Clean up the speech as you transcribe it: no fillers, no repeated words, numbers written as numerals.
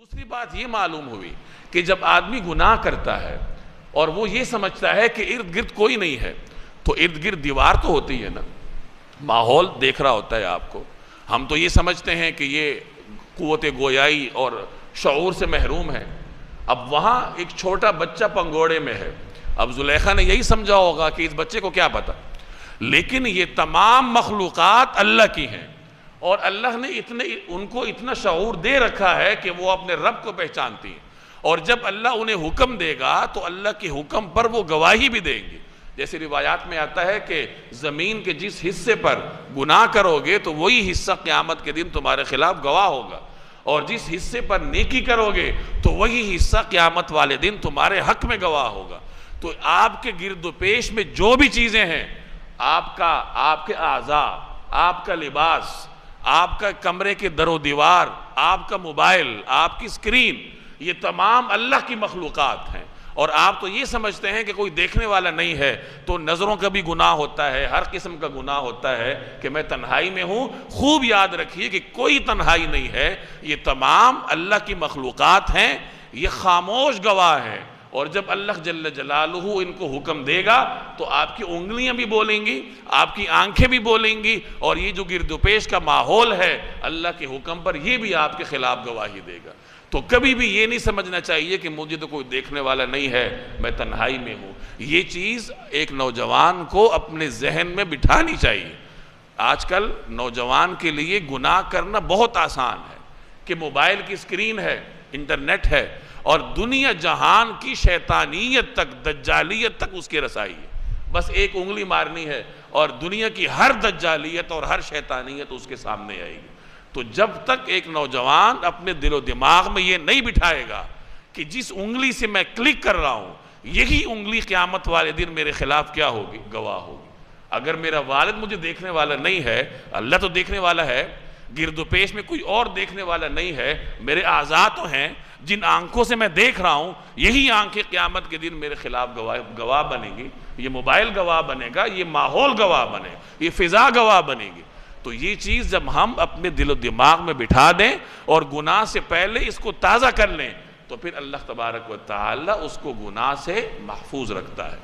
دوسری بات یہ معلوم ہوئی کہ جب آدمی گناہ کرتا ہے اور وہ یہ سمجھتا ہے کہ ارد گرد کوئی نہیں ہے، تو ارد گرد دیوار تو ہوتی ہے نا، ماحول دیکھ رہا ہوتا ہے آپ کو۔ ہم تو یہ سمجھتے ہیں کہ یہ قوت گویائی اور شعور سے محروم ہے۔ اب وہاں ایک چھوٹا بچہ پنگوڑے میں ہے، اب زلیخا نے یہی سمجھا ہوگا کہ اس بچے کو کیا پتا، لیکن یہ تمام مخلوقات اللہ کی ہیں، اور اللہ نے ان کو اتنا شعور دے رکھا ہے کہ وہ اپنے رب کو پہچانتی ہیں، اور جب اللہ انہیں حکم دے گا تو اللہ کے حکم پر وہ گواہی بھی دیں گے۔ جیسے روایات میں آتا ہے کہ زمین کے جس حصے پر گناہ کرو گے تو وہی حصہ قیامت کے دن تمہارے خلاف گواہ ہوگا، اور جس حصے پر نیکی کرو گے تو وہی حصہ قیامت والے دن تمہارے حق میں گواہ ہوگا۔ تو آپ کے گرد و پیش میں جو بھی چیزیں ہیں، آپ کے اعضاء، آپ کا لباس، آپ کا کمرے کے در و دیوار، آپ کا موبائل، آپ کی اسکرین، یہ تمام اللہ کی مخلوقات ہیں، اور آپ تو یہ سمجھتے ہیں کہ کوئی دیکھنے والا نہیں ہے۔ تو نظروں کا بھی گناہ ہوتا ہے، ہر قسم کا گناہ ہوتا ہے کہ میں تنہائی میں ہوں۔ خوب یاد رکھیے کہ کوئی تنہائی نہیں ہے، یہ تمام اللہ کی مخلوقات ہیں، یہ خاموش گواہ ہیں، اور جب اللہ جل جلالہ ان کو حکم دے گا تو آپ کی انگلیاں بھی بولیں گی، آپ کی آنکھیں بھی بولیں گی، اور یہ جو گرد و پیش کا ماحول ہے اللہ کے حکم پر، یہ بھی آپ کے خلاف گواہی دے گا۔ تو کبھی بھی یہ نہیں سمجھنا چاہیے کہ مجھے تو کوئی دیکھنے والا نہیں ہے، میں تنہائی میں ہوں۔ یہ چیز ایک نوجوان کو اپنے ذہن میں بٹھانی چاہیے۔ آج کل نوجوان کے لیے گناہ کرنا بہت آسان ہے کہ موبائل کی اسکرین ہے، انٹرنیٹ ہے، اور دنیا جہان کی شیطانیت تک، دجالیت تک اس کی رسائی ہے۔ بس ایک انگلی مارنی ہے اور دنیا کی ہر دجالیت اور ہر شیطانیت اس کے سامنے آئے گی۔ تو جب تک ایک نوجوان اپنے دل و دماغ میں یہ نہیں بٹھائے گا کہ جس انگلی سے میں کلک کر رہا ہوں، یہی انگلی قیامت والے دن میرے خلاف کیا ہوگی، گواہ ہوگی۔ اگر میرا والد مجھے دیکھنے والا نہیں ہے، اللہ تو دیکھنے والا ہے، گرد و پیش میں کوئی اور دیکھنے والا نہیں ہے، میرے اعضاء تو ہیں، جن آنکھوں سے میں دیکھ رہا ہوں، یہی آنکھیں قیامت کے دن میرے خلاف گواہ بنیں گی۔ یہ موبائل گواہ بنے گا، یہ ماحول گواہ بنے گا، یہ فضا گواہ بنے گی۔ تو یہ چیز جب ہم اپنے دل و دماغ میں بٹھا دیں اور گناہ سے پہلے اس کو تازہ کر لیں، تو پھر اللہ تبارک و تعالی اس کو گناہ سے محفوظ رکھتا ہے۔